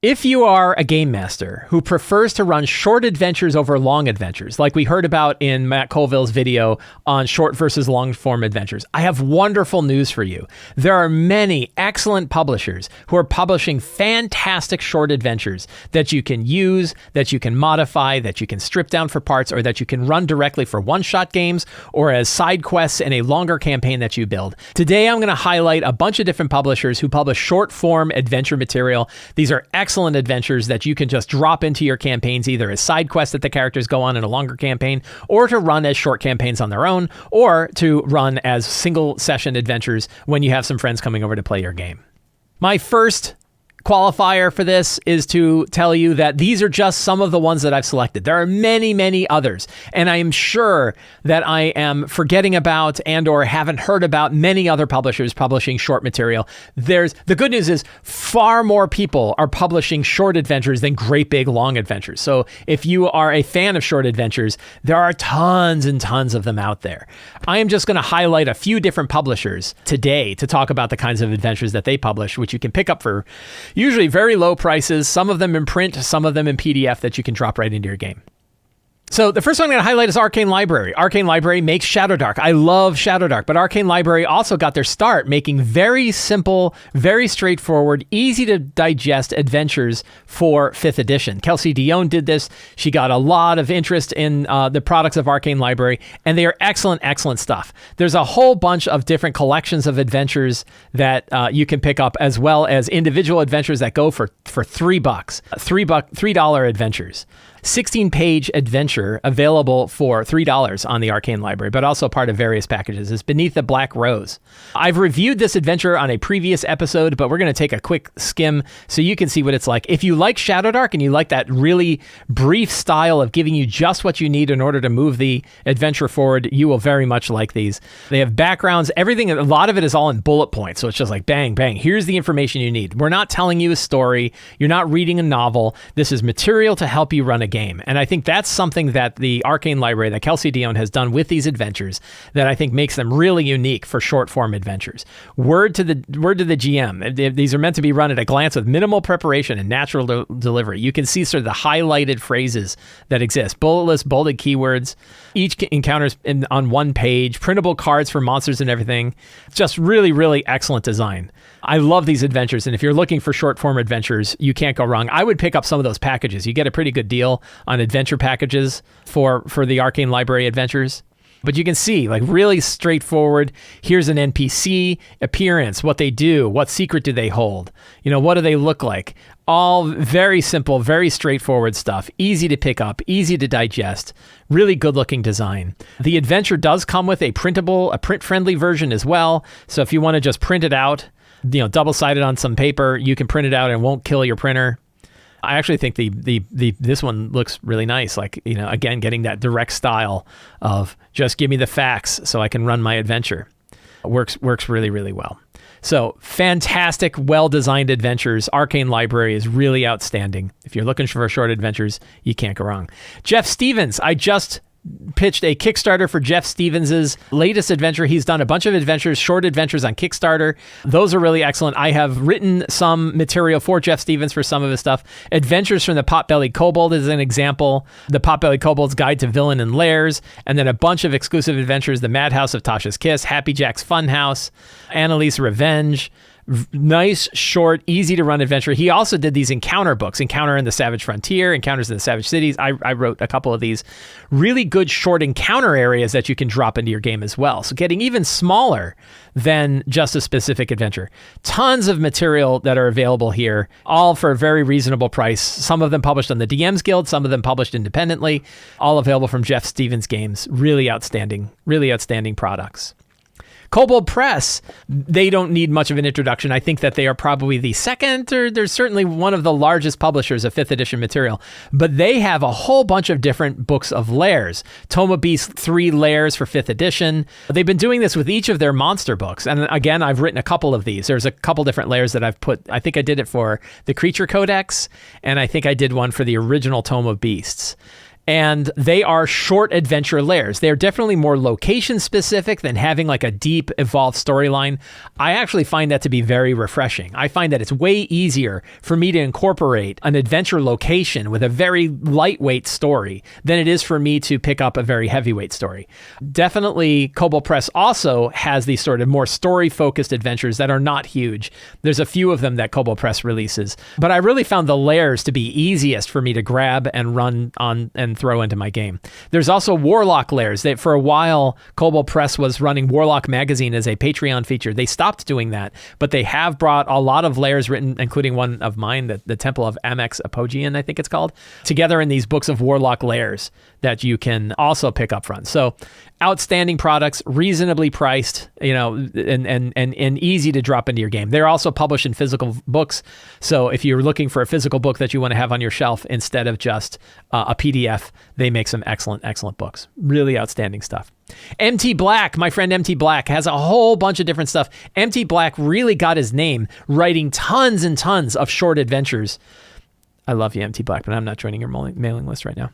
If you are a game master who prefers to run short adventures over long adventures, like we heard about in Matt Colville's video on short versus long form adventures, I have wonderful news for you. There are many excellent publishers who are publishing fantastic short adventures that you can use, that you can modify, that you can strip down for parts, or that you can run directly for one-shot games or as side quests in a longer campaign that you build. Today, I'm going to highlight a bunch of different publishers who publish short form adventure material. These are excellent adventures that you can just drop into your campaigns, either as side quests that the characters go on in a longer campaign, or to run as short campaigns on their own, or to run as single session adventures when you have some friends coming over to play your game. My first qualifier for this is to tell you that these are just some of the ones that I've selected. There are many, many others, and I am sure that I am forgetting about and or haven't heard about many other publishers publishing short material. The good news is far more people are publishing short adventures than great big long adventures. So if you are a fan of short adventures, there are tons and tons of them out there. I am just going to highlight a few different publishers today to talk about the kinds of adventures that they publish, which you can pick up for usually very low prices, some of them in print, some of them in PDF that you can drop right into your game. So the first one I'm going to highlight is Arcane Library. Arcane Library makes Shadowdark. I love Shadowdark, but Arcane Library also got their start making very simple, very straightforward, easy to digest adventures for 5th edition. Kelsey Dion did this. She got a lot of interest in the products of Arcane Library, and they are excellent, excellent stuff. There's a whole bunch of different collections of adventures that you can pick up, as well as individual adventures that go for $3. $3 adventures. 16-page adventure available for $3 on the Arcane Library, but also part of various packages, is Beneath the Black Rose. I've reviewed this adventure on a previous episode, but we're going to take a quick skim so you can see what it's like. If you like Shadowdark and you like that really brief style of giving you just what you need in order to move the adventure forward, you will very much like these. They have backgrounds, everything, a lot of it is all in bullet points, so it's just like bang, bang, here's the information you need. We're not telling you a story, you're not reading a novel, this is material to help you run a game. And I think that's something that the Arcane Library, that Kelsey Dion has done with these adventures that I think makes them really unique for short form adventures. Word to the GM. These are meant to be run at a glance with minimal preparation and natural delivery. You can see sort of the highlighted phrases that exist. Bullet lists, bolded keywords. Each encounters on one page. Printable cards for monsters and everything. Just really, really excellent design. I love these adventures, and if you're looking for short form adventures, you can't go wrong. I would pick up some of those packages. You get a pretty good deal on adventure packages for the Arcane Library adventures. But you can see, like, really straightforward. Here's an NPC appearance, what they do, what secret do they hold, what do they look like? All very simple, very straightforward stuff. Easy to pick up, easy to digest, really good looking design. The adventure does come with a print-friendly version as well. So if you want to just print it out, double-sided on some paper, you can print it out and it won't kill your printer. I actually think this one looks really nice. Like, again, getting that direct style of just give me the facts so I can run my adventure. Works really, really well. So fantastic, well-designed adventures. Arcane Library is really outstanding. If you're looking for short adventures, you can't go wrong. Jeff Stevens, I just pitched a Kickstarter for Jeff Stevens's latest adventure. He's done a bunch of adventures, short adventures on Kickstarter. Those are really excellent. I have written some material for Jeff Stevens for some of his stuff. Adventures from the Potbellied Kobold is an example. The Potbellied Kobold's Guide to Villain and Lairs, and then a bunch of exclusive adventures. The Madhouse of Tasha's Kiss, Happy Jack's Funhouse, Annalise Revenge. Nice, short, easy to run adventure. He also did these encounter books, Encounter in the Savage Frontier, Encounters in the Savage Cities. I wrote a couple of these really good short encounter areas that you can drop into your game as well. So getting even smaller than just a specific adventure. Tons of material that are available here, all for a very reasonable price. Some of them published on the DMs Guild, some of them published independently, all available from Jeff Stevens Games. Really outstanding products. Kobold Press, they don't need much of an introduction. I think that they are probably the second, or they're certainly one of the largest publishers of 5th edition material. But they have a whole bunch of different books of lairs. Tome of Beasts 3 Lairs for 5th edition. They've been doing this with each of their monster books. And again, I've written a couple of these. There's a couple different lairs that I've put. I think I did it for the Creature Codex, and I think I did one for the original Tome of Beasts. And they are short adventure lairs. They're definitely more location specific than having like a deep evolved storyline. I actually find that to be very refreshing. I find that it's way easier for me to incorporate an adventure location with a very lightweight story than it is for me to pick up a very heavyweight story. Definitely, Kobold Press also has these sort of more story-focused adventures that are not huge. There's a few of them that Kobold Press releases, but I really found the lairs to be easiest for me to grab and run on and throw into my game. There's also Warlock lairs. That for a while, Kobold Press was running Warlock Magazine as a Patreon feature. They stopped doing that, but they have brought a lot of lairs written, including one of mine, the Temple of Amex Apogean, I think it's called, together in these books of Warlock lairs that you can also pick up front. So outstanding products, reasonably priced, and easy to drop into your game. They're also published in physical books. So if you're looking for a physical book that you want to have on your shelf instead of just a PDF, they make some excellent, excellent books. Really outstanding stuff. MT Black, my friend MT Black, has a whole bunch of different stuff. MT Black really got his name writing tons and tons of short adventures. I love you, MT Black, but I'm not joining your mailing list right now.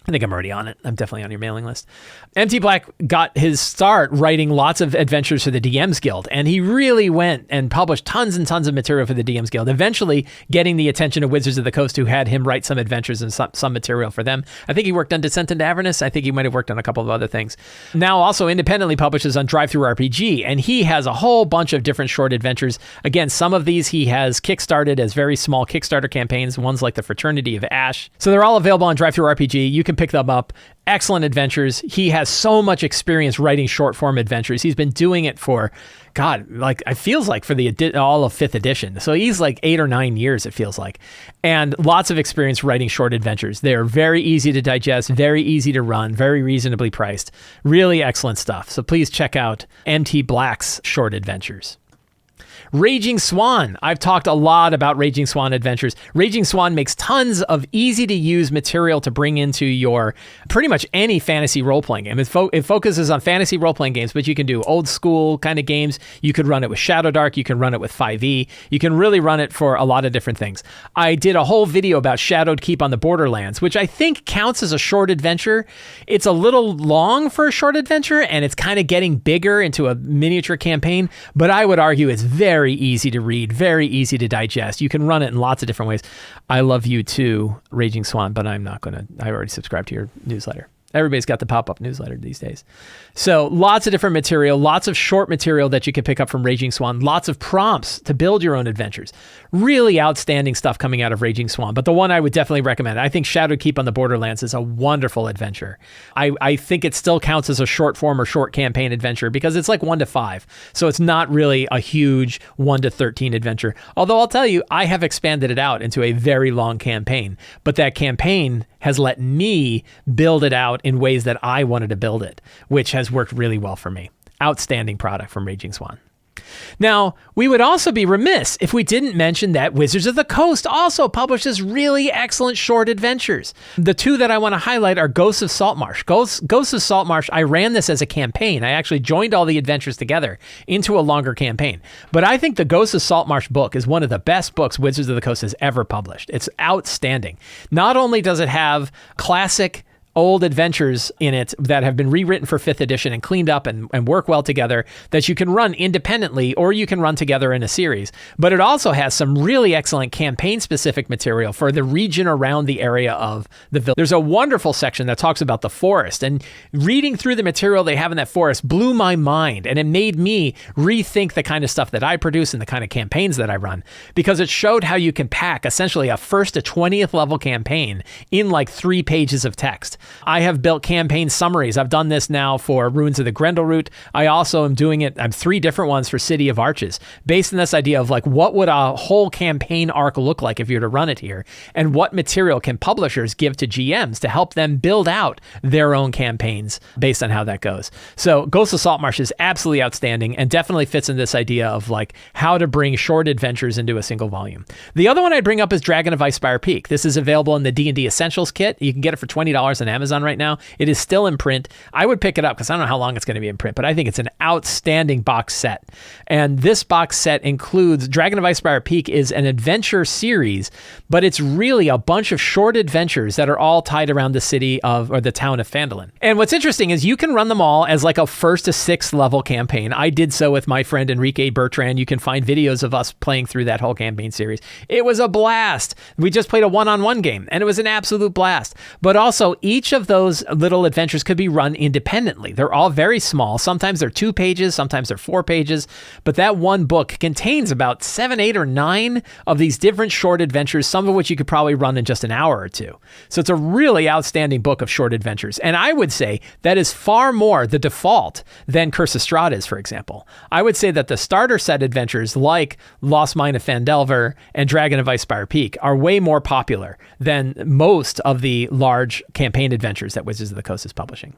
I think I'm already on it. I'm definitely on your mailing list. MT Black got his start writing lots of adventures for the DMs Guild, and he really went and published tons and tons of material for the DMs Guild, eventually getting the attention of Wizards of the Coast, who had him write some adventures and some material for them. I think he worked on Descent into Avernus. I think he might have worked on a couple of other things. Now also independently publishes on DriveThruRPG, and he has a whole bunch of different short adventures. Again, some of these he has kickstarted as very small Kickstarter campaigns, ones like the Fraternity of Ash. So they're all available on DriveThruRPG. You can pick them up. Excellent adventures. He has so much experience writing short form adventures. He's been doing it for, God, like it feels like for all of 5th edition. So he's like 8 or 9 years, it feels like. And lots of experience writing short adventures. They're very easy to digest, very easy to run, very reasonably priced. Really excellent stuff. So please check out MT Black's short adventures. Raging Swan. I've talked a lot about Raging Swan adventures. Raging Swan makes tons of easy to use material to bring into your pretty much any fantasy role-playing game. It focuses on fantasy role-playing games, but you can do old school kind of games. You could run it with Shadowdark. You can run it with 5e. You can really run it for a lot of different things. I did a whole video about Shadowed Keep on the Borderlands, which I think counts as a short adventure. It's a little long for a short adventure, and it's kind of getting bigger into a miniature campaign, but I would argue it's very easy to read, very easy to digest. You can run it in lots of different ways. I love you too, Raging Swan, but I already subscribed to your newsletter. Everybody's got the pop-up newsletter these days. So lots of different material, lots of short material that you can pick up from Raging Swan, lots of prompts to build your own adventures. Really outstanding stuff coming out of Raging Swan. But the one I would definitely recommend, I think Shadowed Keep on the Borderlands is a wonderful adventure. I think it still counts as a short form or short campaign adventure because it's like 1 to 5. So it's not really a huge 1 to 13 adventure. Although I'll tell you, I have expanded it out into a very long campaign. But that campaign has let me build it out in ways that I wanted to build it, which has worked really well for me. Outstanding product from Raging Swan. Now, we would also be remiss if we didn't mention that Wizards of the Coast also publishes really excellent short adventures. The two that I want to highlight are Ghosts of Saltmarsh. Ghosts of Saltmarsh, I ran this as a campaign. I actually joined all the adventures together into a longer campaign. But I think the Ghosts of Saltmarsh book is one of the best books Wizards of the Coast has ever published. It's outstanding. Not only does it have classic old adventures in it that have been rewritten for 5th edition and cleaned up and work well together that you can run independently or you can run together in a series. But it also has some really excellent campaign-specific material for the region around the area of the village. There's a wonderful section that talks about the forest, and reading through the material they have in that forest blew my mind, and it made me rethink the kind of stuff that I produce and the kind of campaigns that I run, because it showed how you can pack essentially a 1st to 20th level campaign in like 3 pages of text. I have built campaign summaries. I've done this now for Ruins of the Grendelroot. I also am doing it, I'm 3 different ones for City of Arches, based on this idea of like, what would a whole campaign arc look like if you were to run it here? And what material can publishers give to GMs to help them build out their own campaigns based on how that goes? So Ghosts of Saltmarsh is absolutely outstanding and definitely fits in this idea of like how to bring short adventures into a single volume. The other one I'd bring up is Dragon of Icespire Peak. This is available in the D&D Essentials kit. You can get it for $20 an Amazon right now. It is still in print. I would pick it up because I don't know how long it's going to be in print, but I think it's an outstanding box set. And this box set includes Dragon of Icespire Peak is an adventure series, but it's really a bunch of short adventures that are all tied around the city of, or the town of Phandalin. And what's interesting is you can run them all as like a 1st to 6th level campaign. I did so with my friend Enrique Bertrand. You can find videos of us playing through that whole campaign series. It was a blast. We just played a one-on-one game and it was an absolute blast. But also each of those little adventures could be run independently. They're all very small. Sometimes they're 2 pages, sometimes they're 4 pages, but that one book contains about 7, 8, or 9 of these different short adventures, some of which you could probably run in just an hour or 2. So it's a really outstanding book of short adventures. And I would say that is far more the default than Curse of Strahd is, for example. I would say that the starter set adventures like Lost Mine of Phandelver and Dragon of Icespire Peak are way more popular than most of the large campaign adventures that Wizards of the Coast is publishing.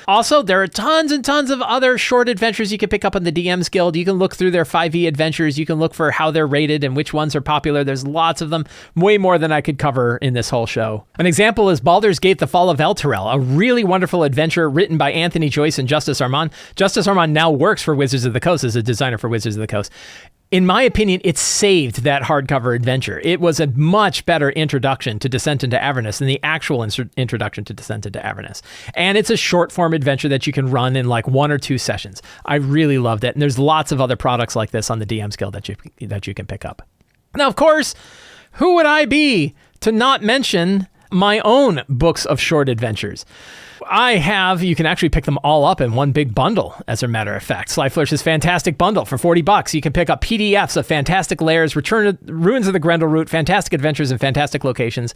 Also, there are tons and tons of other short adventures you can pick up on the DMs Guild. You can look through their 5e adventures. You can look for how they're rated and which ones are popular. There's lots of them, way more than I could cover in this whole show. An example is Baldur's Gate: The Fall of Elturel, a really wonderful adventure written by Anthony Joyce and Justice Armand. Justice Armand now works for Wizards of the Coast as a designer for Wizards of the Coast. In my opinion, it saved that hardcover adventure. It was a much better introduction to Descent into Avernus than the actual introduction to Descent into Avernus. And it's a short form adventure that you can run in like 1 or 2 sessions. I really loved it. And there's lots of other products like this on the DMs Guild that you can pick up. Now, of course, who would I be to not mention my own books of short adventures? You can actually pick them all up in one big bundle, as a matter of fact. Sly Flourish's Fantastic Bundle for $40. You can pick up PDFs of Fantastic Lairs, Ruins of the Grendelroot, Fantastic Adventures, and Fantastic Locations.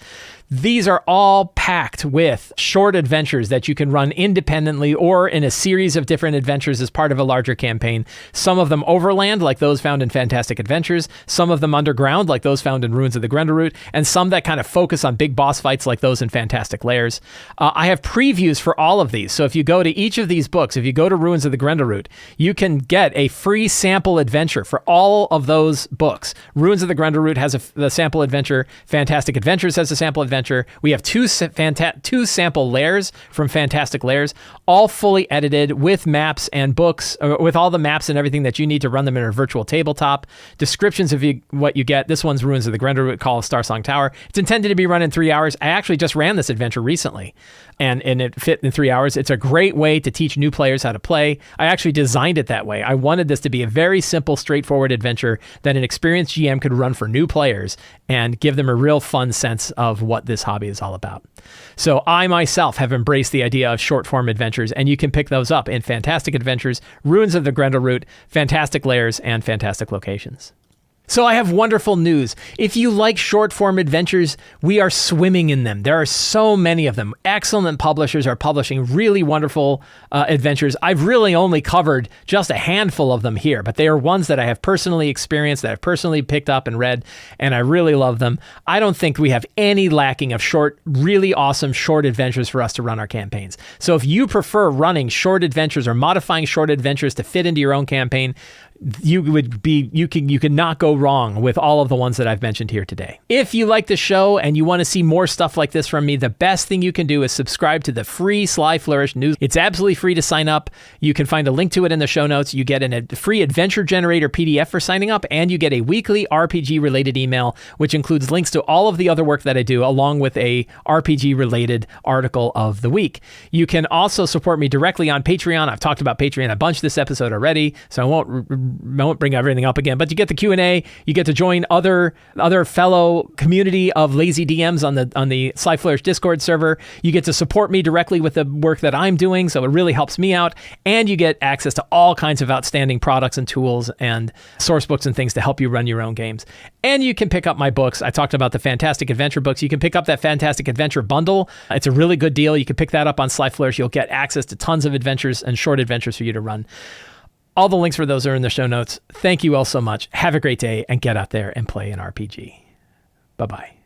These are all packed with short adventures that you can run independently or in a series of different adventures as part of a larger campaign. Some of them overland, like those found in Fantastic Adventures. Some of them underground, like those found in Ruins of the Grendelroot. And some that kind of focus on big boss fights, like those in Fantastic Lairs. I have previews for all of these. So if you go to each of these books, if you go to Ruins of the Grendelroot, you can get a free sample adventure for all of those books. Ruins of the Grendelroot has the sample adventure. Fantastic Adventures has a sample adventure. We have two sample lairs from Fantastic Lairs, all fully edited with maps and books, with all the maps and everything that you need to run them in a virtual tabletop. Descriptions of what you get. This one's Ruins of the Grendelroot, Call of Starsong Tower. It's intended to be run in 3 hours. I actually just ran this adventure recently, and it fit in 3 hours. It's a great way to teach new players how to play. I actually designed it that way. I wanted this to be a very simple, straightforward adventure that an experienced GM could run for new players and give them a real fun sense of what this hobby is all about. So I myself have embraced the idea of short form adventures, and you can pick those up in Fantastic Adventures, Ruins of the Grendelroot, Fantastic Lairs, and Fantastic Locations. So I have wonderful news. If you like short form adventures, we are swimming in them. There are so many of them. Excellent publishers are publishing really wonderful adventures. I've really only covered just a handful of them here, but they are ones that I have personally experienced, that I've personally picked up and read, and I really love them. I don't think we have any lacking of really awesome short adventures for us to run our campaigns. So if you prefer running short adventures or modifying short adventures to fit into your own campaign, you can not go wrong with all of the ones that I've mentioned here today. If you like the show and you want to see more stuff like this from me, the best thing you can do is subscribe to the free Sly Flourish news. It's absolutely free to sign up. You can find a link to it in the show notes. You get a free adventure generator PDF for signing up, and you get a weekly RPG related email, which includes links to all of the other work that I do, along with a RPG related article of the week. You can also support me directly on Patreon. I've talked about Patreon a bunch this episode already, so I won't bring everything up again, but you get the Q&A, you get to join other fellow community of lazy DMs on the Sly Flourish Discord server. You get to support me directly with the work that I'm doing, so it really helps me out, and you get access to all kinds of outstanding products and tools and source books and things to help you run your own games. And you can pick up my books. I talked about the Fantastic Adventure books. You can pick up that Fantastic Adventure bundle. It's a really good deal. You can pick that up on Sly Flourish. You'll get access to tons of adventures and short adventures for you to run. All the links for those are in the show notes. Thank you all so much. Have a great day and get out there and play an RPG. Bye-bye.